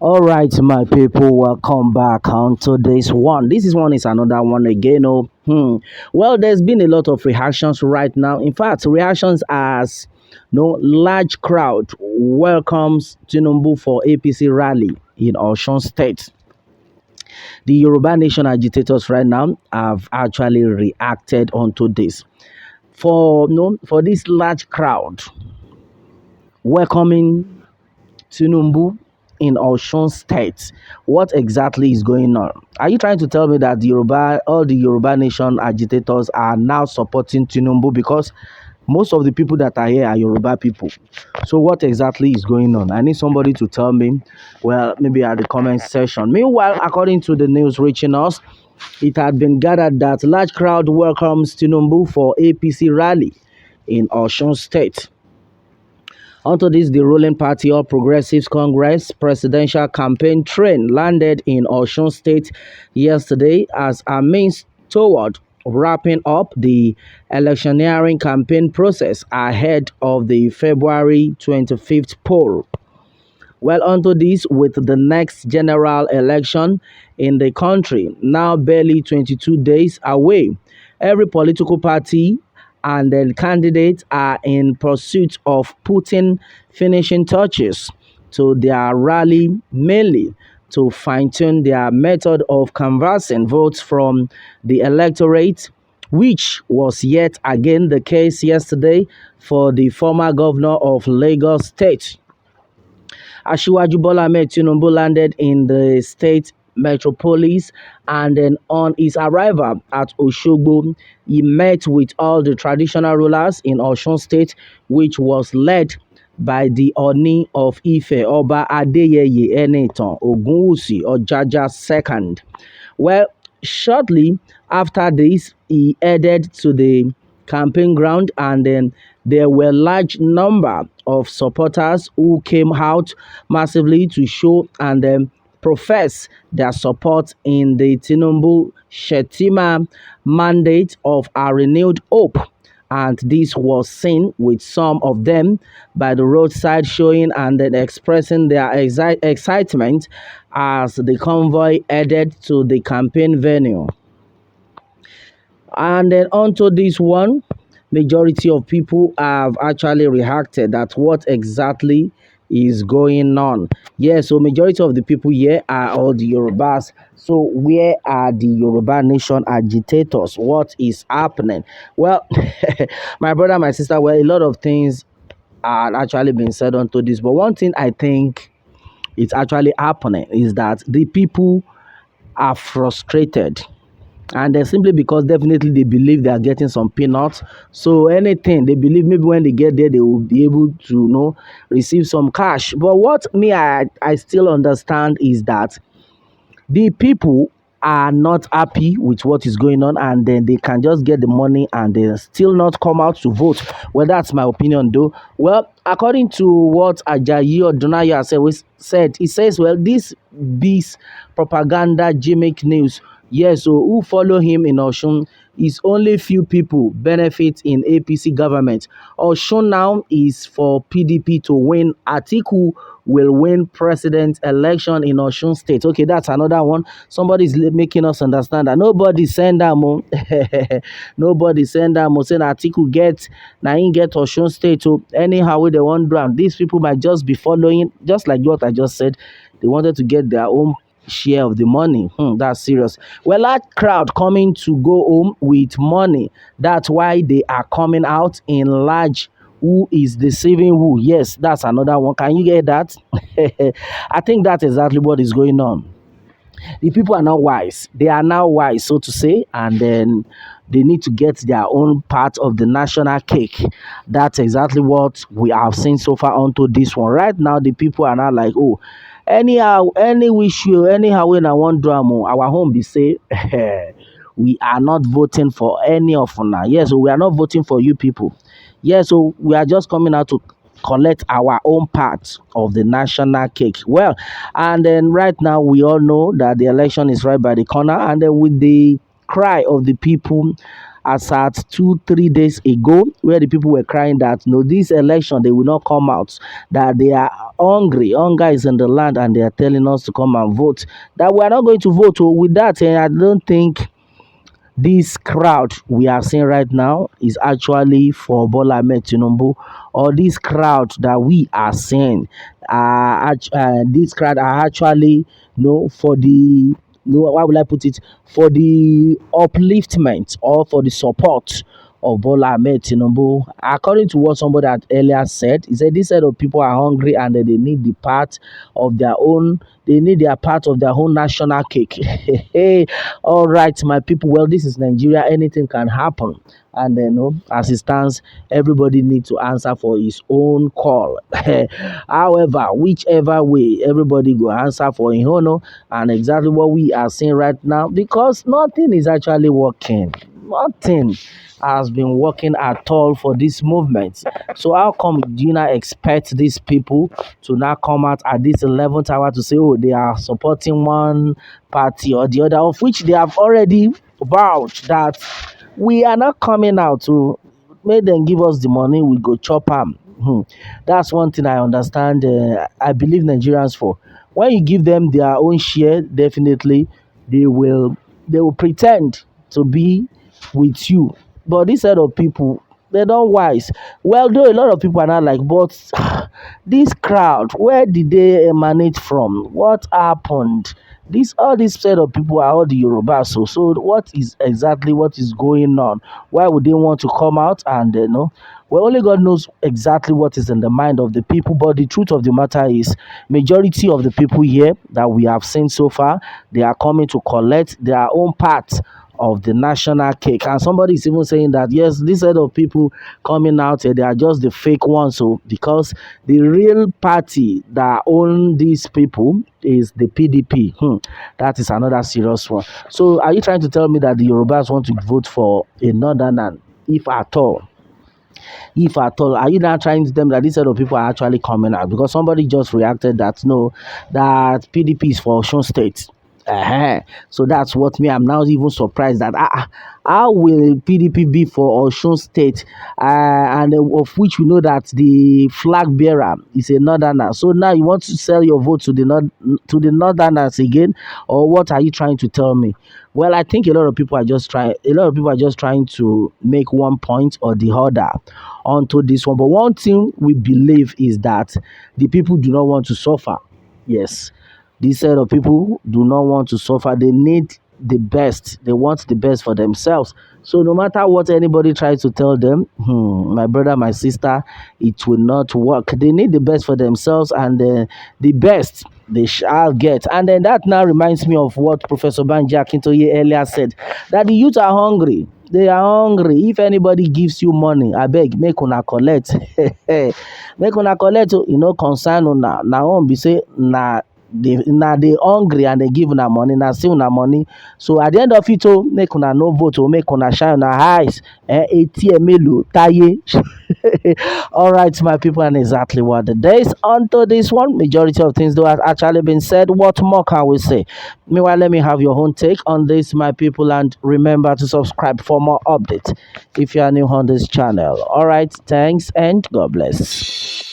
All right, my people, welcome back onto this one. This one is another one again. Well, there's been a lot of reactions right now. In fact, reactions as no large crowd welcomes Tinubu for APC rally in Osun State. The Yoruba Nation agitators right now have actually reacted onto this. For this large crowd welcoming Tinubu in Osun State. What exactly is going on? Are you trying to tell me that all the Yoruba Nation agitators are now supporting Tinubu because most of the people that are here are Yoruba people? So what exactly is going on? I need somebody to tell me. Well, maybe at the comment section. Meanwhile, according to the news reaching us, it had been gathered that large crowd welcomes Tinubu for APC rally in Osun State. Onto this, the ruling party All Progressives Congress presidential campaign train landed in Osun State yesterday as a means toward wrapping up the electioneering campaign process ahead of the February 25th poll. Well, onto this, with the next general election in the country now barely 22 days away, every political party and the candidates are in pursuit of putting finishing touches to their rally, mainly to fine-tune their method of canvassing votes from the electorate, which was yet again the case yesterday for the former governor of Lagos State. Asiwaju Bola Ahmed Tinubu landed in the state metropolis, and then on his arrival at Osogbo, he met with all the traditional rulers in Osun State, which was led by the Oni of Ife, Oba Adeyeye Enitan Ogunwusi Ojaja II. Well, shortly after this, he headed to the campaign ground, and then there were large number of supporters who came out massively to show and profess their support in the Tinubu Shetima mandate of a renewed hope. And this was seen with some of them by the roadside showing and then expressing their excitement as the convoy headed to the campaign venue. And then onto this one, majority of people have actually reacted at what exactly is going on. Yeah, so majority of the people here are all the Yorubas. So where are the Yoruba Nation agitators? What is happening? Well, my brother, my sister, well, a lot of things are actually being said onto this. But one thing I think it's actually happening is that the people are frustrated, and then simply because definitely they believe they are getting some peanuts. So anything they believe, maybe when they get there they will be able to receive some cash. But what me I still understand is that the people are not happy with what is going on, and then they can just get the money and they still not come out to vote. Well, that's my opinion though. Well, according to what Ajayi Odunaya said, he says, well, this propaganda gimmick news. Yes, so who follow him in Osun is only few people benefit in APC government. Osun now is for PDP to win. Atiku will win president election in Osun State. Okay, that's another one. Somebody is making us understand that nobody send them. Nobody send them. Saying Atiku get now he get Osun State. So anyhow, with the one round, these people might just be following, just like what I just said. They wanted to get their own share of the money. That's serious. Well, that crowd coming to go home with money. That's why they are coming out in large. Who is deceiving who? Yes, that's another one. Can you get that? I think that's exactly what is going on. The people are now wise. They are now wise, so to say, and then they need to get their own part of the national cake. That's exactly what we have seen so far onto this one. Right now, the people are not like, oh, anyhow, any wish you, anyhow, when I want drama, our home be say, we are not voting for any of now. Yes, so we are not voting for you people. Yes, so we are just coming out to collect our own part of the national cake. Well, and then right now we all know that the election is right by the corner, and then with the cry of the people as at 2 3 days ago, where the people were crying that no, this election they will not come out, that they are hungry, hunger is in the land, and they are telling us to come and vote. That we are not going to vote. Oh, with that, I don't think this crowd we are seeing right now is actually for Bola Ahmed Tinubu, or this crowd that we are seeing, this crowd are actually for the how will I put it, for the upliftment or for the support of Bola Ahmed Tinubu. According to what somebody had earlier said, he said this set of people are hungry and they need the part of their own, they need their part of their own national cake. Hey, all right, my people. Well, this is Nigeria. Anything can happen. And then, as it stands, everybody needs to answer for his own call. However, whichever way, everybody go answer for his own, and exactly what we are seeing right now, because nothing is actually working. Nothing has been working at all for this movement. So how come do you not expect these people to now come out at this 11th hour to say, oh, they are supporting one party or the other, of which they have already vowed that we are not coming out to make them give us the money, we go chop them. That's one thing I understand. I believe Nigerians for. When you give them their own share, definitely they will pretend to be with you. But this set of people, they don't wise. Well, though a lot of people are not like, but this crowd, where did they emanate from? What happened? This all this set of people are all the Yoruba. So what is exactly what is going on? Why would they want to come out and well, only God knows exactly what is in the mind of the people. But the truth of the matter is, majority of the people here that we have seen so far, they are coming to collect their own part of the national cake. And somebody is even saying that yes, this set of people coming out here, they are just the fake ones. So because the real party that own these people is the PDP. That is another serious one. So are you trying to tell me that the Yorubas want to vote for a northern, if at all? If at all, are you now trying to tell them that this set of people are actually coming out? Because somebody just reacted that no, that PDP is for Osun State. So that's what me. I'm now even surprised that how will PDP be for Osun State, and of which we know that the flag bearer is a northerner. So now you want to sell your vote to the northerners again, or what are you trying to tell me? Well, I think a lot of people are just trying. A lot of people are just trying to make one point or the other onto this one. But one thing we believe is that the people do not want to suffer. Yes, this set of people do not want to suffer. They need the best. They want the best for themselves. So no matter what anybody tries to tell them, my brother, my sister, it will not work. They need the best for themselves, and the best they shall get. And then that now reminds me of what Professor Banji Akintoye earlier said, that the youth are hungry. They are hungry. If anybody gives you money, I beg, make una collect. Make una collect, concern una. Now on be say, they hungry and they give una money, now see una money. So at the end of it, make una no vote, make una shine una eyes. ATM taye. All right, my people, and exactly what the days onto this one. Majority of things though has actually been said. What more can we say? Meanwhile, let me have your own take on this, my people, and remember to subscribe for more updates if you are new on this channel. All right, thanks and God bless.